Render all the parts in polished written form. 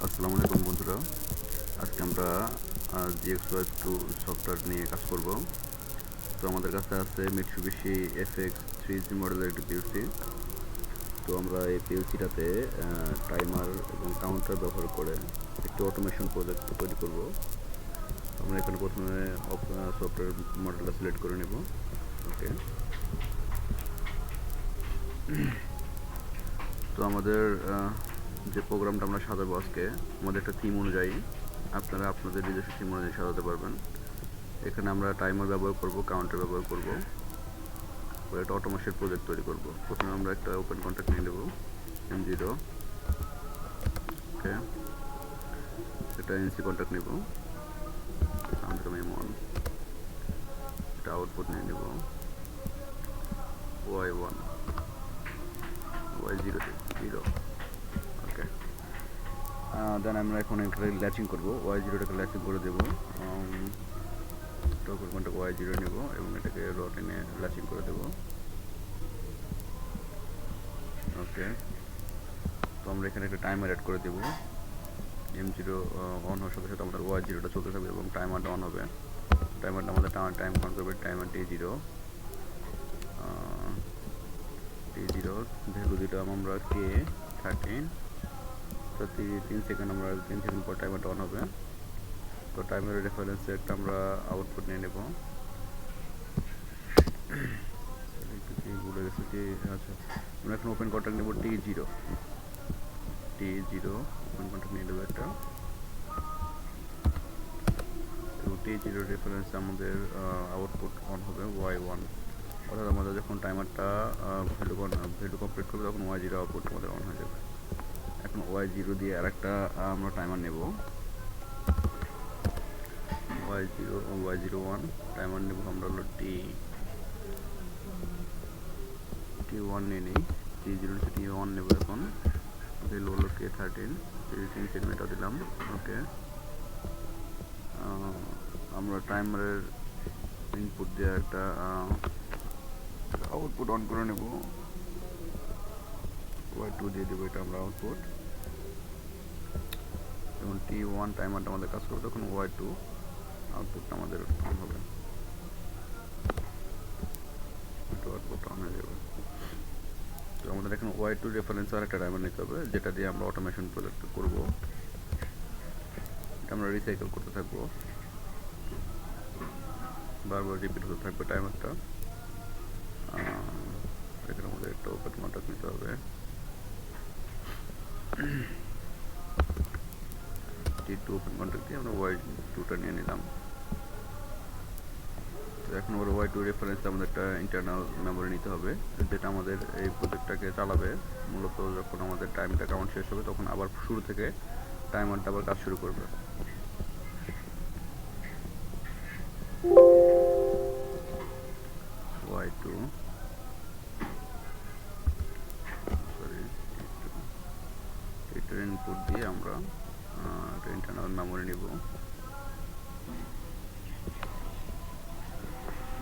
আসসালামু আলাইকুম বন্ধুরা। আজকে আমরা GX2 সফটওয়্যার নিয়ে কাজ করব। তো আমাদের কাছে আছে মিটসুবিশি FX3G মডেলের একটি পিএলসি। তো আমরা এই পিএলসিটাতে টাইমার এবং কাউন্টার ব্যবহার করে একটি অটোমেশন প্রজেক্ট তৈরি করব। আমরা এখানে প্রথমে সফটওয়্যার মডেলটা সিলেক্ট করে নেব। ওকে, তো আমাদের যে প্রোগ্রামটা আমরা সাজাবো আজকে, আমাদের একটা থিম অনুযায়ী আপনারা আপনাদের নিজস্ব থিম অনুযায়ী সাজাতে পারবেন। এখানে আমরা টাইমার ব্যবহার করব, কাউন্টার ব্যবহার করব, একটা অটোমেশন প্রজেক্ট তৈরি করব। প্রথমে আমরা একটা ওপেন কন্ট্যাক্ট নিয়ে নেব M0। ওকে, এটা NC কন্ট্যাক্ট নেব, সামথ্রম M1। এটা আউটপুট নিয়ে নেব Y1, Y0 0। ওকে, দেন আমরা এখন এখানে ল্যাচিং করব, Y0টাকে ল্যাচিং করে দেব। ওপেন কন্ট্যাক্ট Y0 নেব এবং এটাকে রড এনে ল্যাচিং করে দেব। ওকে, তো আমরা এখানে একটা টাইমার অ্যাড করে দেব। M0 অন হওয়ার সাথে সাথে আমাদের Y0টা চলতে থাকবে এবং টাইমারটা অন হবে। টাইমারটা আমাদের টাইম কাউন্ট করবে। টাইমার T0 ভ্যালু দিলাম আমরা কে 13। তো 3 সেকেন্ড, আমরা 3 সেকেন্ড পর টাইমারটা অন হবে। তো টাইমারের রেফারেন্সে একটা আমরা আউটপুট নিয়ে নেব। ভুলে গেছি যে, আচ্ছা, আমরা এখন ওপেন কন্ট্যাক্ট নেব T0 ওপেন কন্ট্যাক্ট নিয়ে নেব একটা। তো T0 রেফারেন্সে আমাদের আউটপুট অন হবে Y1। অর্থাৎ আমাদের যখন টাইমারটা ভ্যালু কমপ্লিট করবে তখন Y0 আউটপুট আমাদের অন হয়ে যাবে। এখন Y0 দিয়ে আর একটা আমরা টাইমার নেব, Y01 টাইমার নেব আমরা হলো T1 নিয়ে নিই। T0 T1 নেব এখন, ভ্যালু হলো K13। 3 সেকেন্ডটা দিলাম। ওকে, আমরা টাইমারের ইনপুট দিয়ে একটা আউটপুট অন করে নেব। Y2 দিয়ে দেবো, এটা আমরা আউটপুট। যখন T1 টাইমারটা আমাদের কাজ করবে তখন Y2 আউটপুটটা আমাদের অন হবে, আউটপুট অন হয়ে যাবে। তো আমাদের এখন Y2 রেফারেন্স আর একটা টাইমার নিতে হবে, যেটা দিয়ে আমরা অটোমেশন প্রজেক্ট করব। এটা আমরা রিসাইকেল করতে থাকবো, বারবার রিপিট হতে থাকবে টাইমারটা। এখানে আমাদের একটা ওপেন কন্ট্যাক্ট নিতে হবে, T2 ওপেন কন্ট্যাক্ট দিয়ে আমরা Y2টা নিয়ে নিলাম। তো এখন আমরা Y2 রেফারেন্সে আমাদের একটা ইন্টারনাল মেমোরি নিতে হবে, যেটা আমাদের এই প্রজেক্টটাকে চালাবে। মূলত যখন আমাদের টাইমটা কাউন্ট শেষ হবে তখন আবার শুরু থেকে টাইমারটা আবার কাজ শুরু করবে। Y2 এটার ইনপুট দিয়ে আমরা একটা ইন্টারনাল মেমোরি নিব।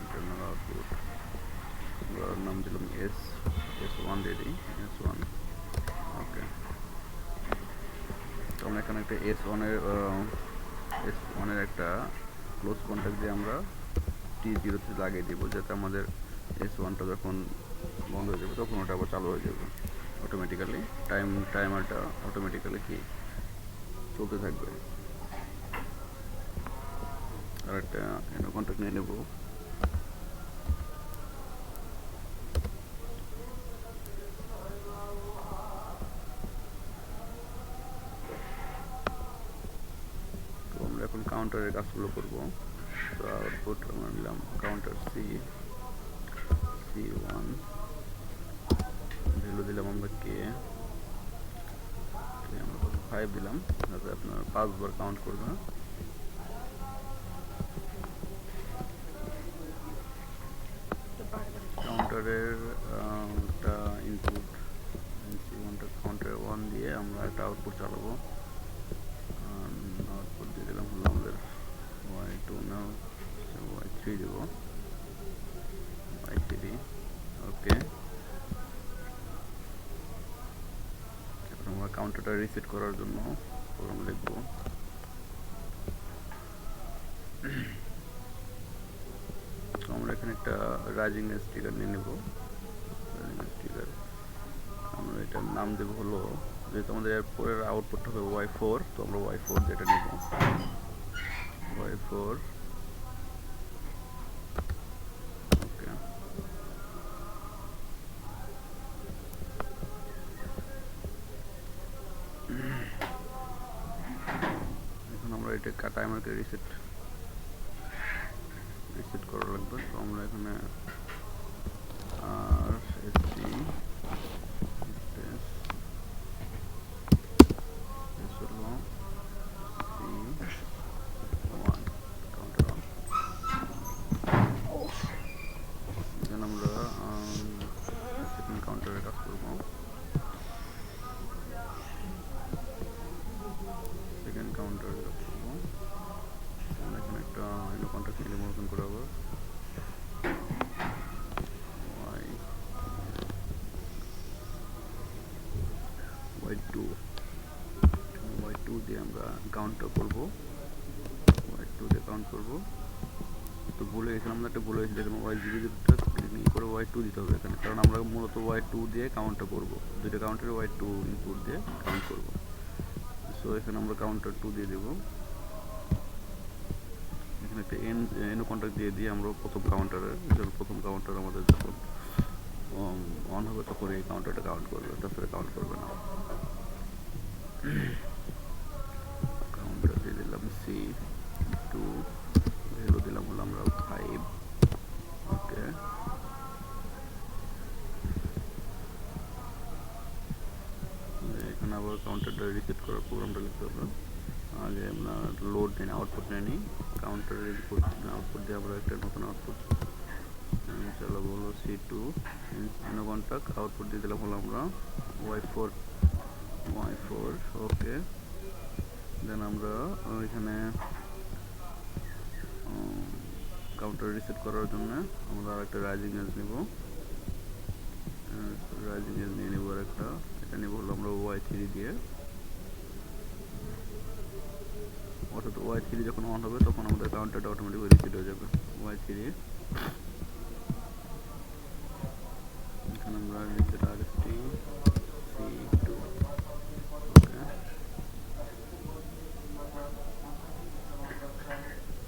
ইন্টারনাল আউটপুট আমরা নাম দিলাম S1 দিয়ে দিই, S1। ওকে, তো আমরা এখানে একটা S1 এর একটা ক্লোজ কন্ট্যাক্ট দিয়ে আমরা T0 তে লাগিয়ে দিব, যাতে আমাদের S1টা যখন বন্ধ হয়ে যাবে তখন ওটা আবার চালু হয়ে যাবে অটোমেটিক্যালি। টাইমারটা অটোমেটিক্যালি কি চলতে থাকবে। আর একটা কন্ট্যাক্ট নিয়ে নেব। তো আমরা এখন কাউন্টারের কাজগুলো করব। তো আউটপুট আমরা নিলাম কাউন্টার C1, ভ্যালু দিলাম আমরা কে আমরা 5 দিলাম, যাতে আপনার 5 বার কাউন্ট করবে। কাউন্টারের একটা ইনপুট C1টা কাউন্টার 1 দিয়ে আমরা একটা আউটপুট চালাবো। আউটপুট দিয়ে দিলাম হলো আমাদের Y2, না Y3 দেব, Y3। ওকে, এখন আমরা কাউন্টারটা রিসেট করার জন্য প্রোগ্রাম লিখবো। তো আমরা এখানে একটা রাইজিং স্টিকার নিয়ে নেব। রাইজিং স্টিকার আমরা এটার নাম দেবো হলো, যেহেতু আমাদের এরপরের আউটপুটটা হবে y4, তো আমরা y4 যেটা নেব, y4। ওকে, এখন আমরা এটা টাইমারকে রিসেট করা লাগবে। তো আমরা এখানে আর এসি হলো C1 কাউন্টার অন। দেন আমরা সেকেন্ড কাউন্টারে কাজ করবো। সেকেন্ড কাউন্টারে কাজ করবো। আমরা এখানে একটা ইনো কন্ট্যাক্ট ফিল্ম ওপেন করে আবার y2 দিয়ে আমরা কাউন্টটা করবো, y2 দিয়ে কাউন্ট করবো। তো ভুলে গেছিলাম, আমরা একটা ভুলে গেছি, দেখুন y0টা ক্লিক করে y2 দিতে হবে এখানে, কারণ আমরা মূলত y2 দিয়ে কাউন্টটা করবো, দুইটা কাউন্টারে y2 ইনপুট দিয়ে কাউন্ট করবো। সো এখানে আমরা কাউন্টার 2 দিয়ে দেবো। এখানে একটা এনো কন্ট্যাক্ট দিয়ে আমরা প্রথম কাউন্টার আমাদের যখন অন হবে তখন এই কাউন্টারটা কাউন্ট করবে, তাছাড়া কাউন্ট করবে না। কাউন্টার দিয়ে দিলাম C2, ভ্যালু দিলাম হলো আমরা 5। ওকে, এখানে আবার কাউন্টারটা রিসেট করার প্রোগ্রামটা লিখতে হবে। আগে আমরা লোড নিই, আউটপুট নিই, কাউন্টারের ইনপুট আউটপুট দিয়ে আমরা একটা নতুন আউটপুট চালাবো হলো C2 ইনো কন্ট্যাক্ট, আউটপুট দিয়ে দিলাম হলো আমরা y4। ওকে, দেন আমরা এখানে কাউন্টার রিসেট করার জন্য আমরা আরেকটা রাইজিং এজ নিব। রাইজিং এজ নিয়ে নেব আরেকটা, এটা নেব হলো আমরা y3 দিয়ে। অর্থাৎ y3 যখন অন হবে তখন আমাদের কাউন্টারটা অটোমেটিক রিসেট হয়ে যাবে y3। এখানে আমরা রিসেট RST C2। ওকে,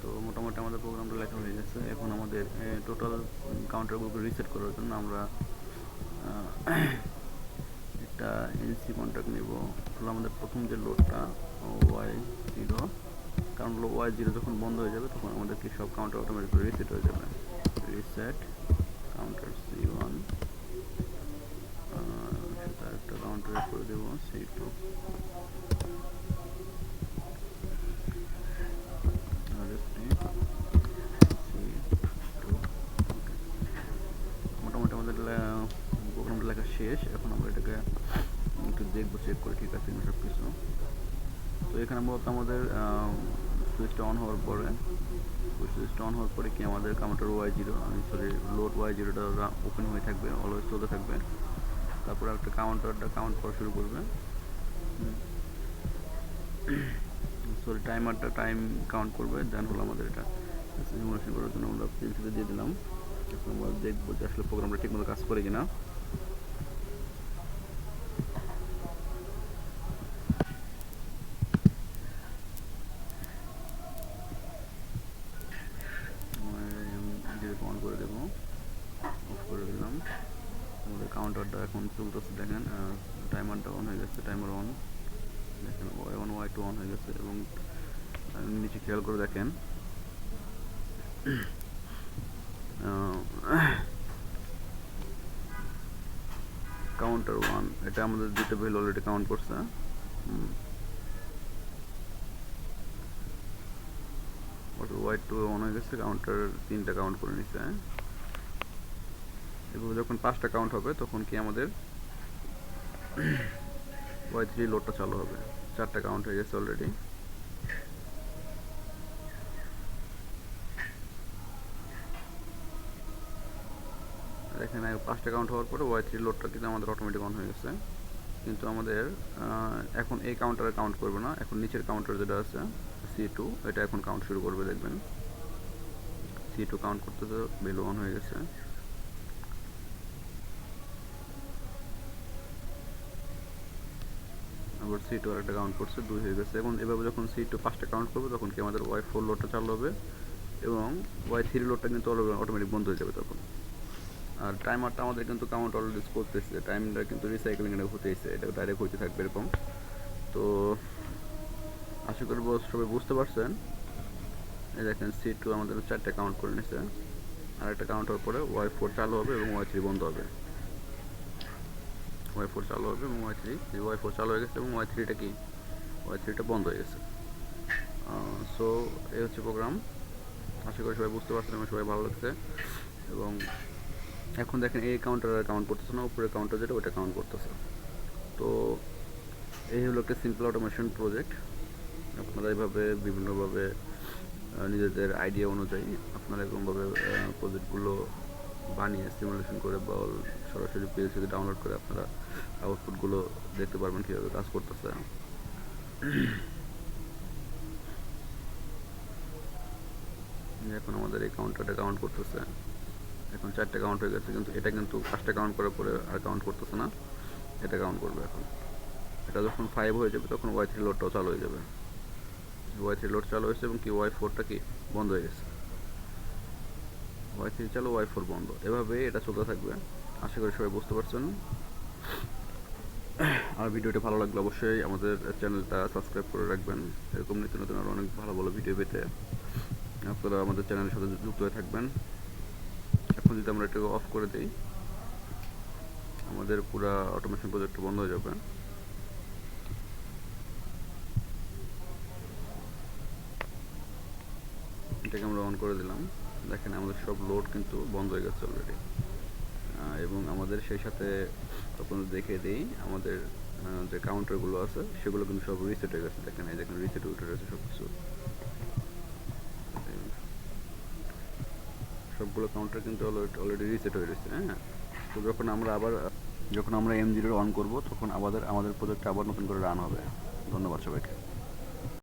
তো মোটামুটি আমাদের প্রোগ্রামটা লেখা হয়ে গেছে। এখন আমাদের টোটাল কাউন্টারগুলোকে রিসেট করার জন্য আমরা একটা এনসি কন্ট্যাক্ট নেব হলো আমাদের প্রথম যে লোডটা y0, কারণ y0 যখন বন্ধ হয়ে যাবে তখন আমাদের কি সব কাউন্টার অটোমেটিক রিসেট হয়ে যাবে। রিসেট কাউন্টার C1, সেটা একটা কাউন্টার করে দেবো C2। মোটামুটি আমাদের প্রোগ্রামটা লেখা শেষ। এখন আমরা এটাকে একটু দেখবো, চেক করে ঠিক আছে সব কিছু। তো এখানে মূলত আমাদের সুইচটা অন হওয়ার পরে কি আমাদের কাউন্টার y0 লোড y0টা ওপেন হয়ে থাকবে, অলওয়েজ চলতে থাকবে। তারপরে একটা কাউন্টারটা কাউন্ট করা শুরু করবে, টাইমারটা টাইম কাউন্ট করবে। দেন হলো আমাদের এটা সিমুলেশন করার জন্য আমরা পিএলসিতে দিয়ে দিলাম। এখন আমরা দেখবো যে আসলে প্রোগ্রামটা ঠিকমতো কাজ করে কিনা। অন করে দেবো, অফ করে দিলাম। আমাদের কাউন্টারটা এখন চলতেছে, দেখেন টাইমারটা অন হয়ে গেছে, টাইমার অন, দেখেন y1 y2 অন হয়ে গেছে। এবং নিচে খেয়াল করে দেখেন কাউন্টার 1 এটা আমাদের দুটো ভ্যালু অলরেডি কাউন্ট করছে। y2 অন হয়ে গেছে, কাউন্টার 3টা কাউন্ট করে নিচ্ছে। এভাবে যখন 5টা কাউন্ট হবে তখন কি আমাদের y3 লোডটা চালু হবে। 4টা কাউন্ট হয়ে গেছে অলরেডি। দেখেন 5টা কাউন্ট হওয়ার পরে y3 লোডটা কিন্তু আমাদের অটোমেটিক অন হয়ে গেছে। কিন্তু আমাদের এখন এই কাউন্টারে কাউন্ট করবে না, এখন নিচের কাউন্টার যেটা আছে C2 এটা এখন কাউন্ট শুরু করবে। দেখবেন C2 কাউন্ট করতেছে, ভ্যালু অন হয়ে গেছে। আবার C2 আর একটা কাউন্ট করছে, 2 হয়ে গেছে। এখন এভাবে যখন C2 5টা কাউন্ট করবে তখন কি আমাদের Y4 লোডটা চালু হবে এবং Y3 লোডটা কিন্তু অটোমেটিক বন্ধ হয়ে যাবে তখন। আর টাইমারটা আমাদের কিন্তু কাউন্ট অলরেডি করতেছে, টাইমটা কিন্তু রিসাইক্লিং এটা হতেছে, এটা ডাইরেক্ট হইতে থাকবে এরকম। তো আশা করব সবাই বুঝতে পারছেন। এই দেখেন C2 আমাদের 4টা কাউন্ট করে নিছে, আর একটা কাউন্ট হওয়ার পরে Y4 চালু হবে এবং Y3 বন্ধ হবে। Y4 চালু হবে এবং Y4 চালু হয়ে গেছে এবং Y3টা কি, Y3টা বন্ধ হয়ে গেছে। সো এই হচ্ছে প্রোগ্রাম। আশা করি সবাই বুঝতে পারছেন এবং সবাই ভালো লাগছে। এবং এখন দেখেন এই কাউন্টার আর কাউন্ট করতেছে না, উপরের কাউন্টার যেটা ওটা কাউন্ট করতেছে। তো এই হলো একটা সিম্পল অটোমেশন প্রজেক্ট। আপনারা এইভাবে বিভিন্নভাবে নিজেদের আইডিয়া অনুযায়ী আপনারা এরকমভাবে প্রজেক্টগুলো বানিয়ে সিমুলেশন করে বা সরাসরি পিএলসিতে ডাউনলোড করে আপনারা আউটপুটগুলো দেখতে পারবেন কীভাবে কাজ করতেছে। এখন আমাদের এই কাউন্টারটা কাউন্ট করতেছে, এখন 4টা কাউন্ট হয়ে গেছে, কিন্তু এটা কিন্তু 5টা কাউন্ট করার পরে আর কাউন্ট করতেছে না, এটা কাউন্ট করবে এখন। এটা যখন 5 হয়ে যাবে তখন Y3 লোডটাও চালু হয়ে যাবে। Y3 লোড চালু হয়েছে এবং কি Y4টা কি বন্ধ হয়ে গেছে। Y3 চালু, Y4 বন্ধ, এভাবে এটা চলতে থাকবে। আশা করি সবাই বুঝতে পারছেন। আর ভিডিওটি ভালো লাগলে অবশ্যই আমাদের চ্যানেলটা সাবস্ক্রাইব করে রাখবেন। এরকম নিত্য নতুন আরও অনেক ভালো ভালো ভিডিও পেতে আপনারা আমাদের চ্যানেলের সাথে যুক্ত হয়ে থাকবেন। এখন যদি আমরা এটাকে অফ করে দিই আমাদের পুরো অটোমেশন প্রজেক্ট বন্ধ হয়ে যাবে। এটাকে আমরা অন করে দিলাম, দেখেন আমাদের সব লোড কিন্তু বন্ধ হয়ে গেছে অলরেডি। এবং আমাদের সেই সাথে আপনাদের দেখে দিই আমাদের যে কাউন্টারগুলো আছে সেগুলো কিন্তু সব রিসেট হয়ে গেছে। দেখেন এই দেখেন রিসেট উঠে গেছে সব কিছু, সবগুলো কাউন্টার কিন্তু অলরেডি রিসেট হয়ে গেছে। হ্যাঁ, তো যখন আমরা M0 অন করব তখন আমাদের প্রজেক্টটা আবার নতুন করে রান হবে। ধন্যবাদ সবাইকে।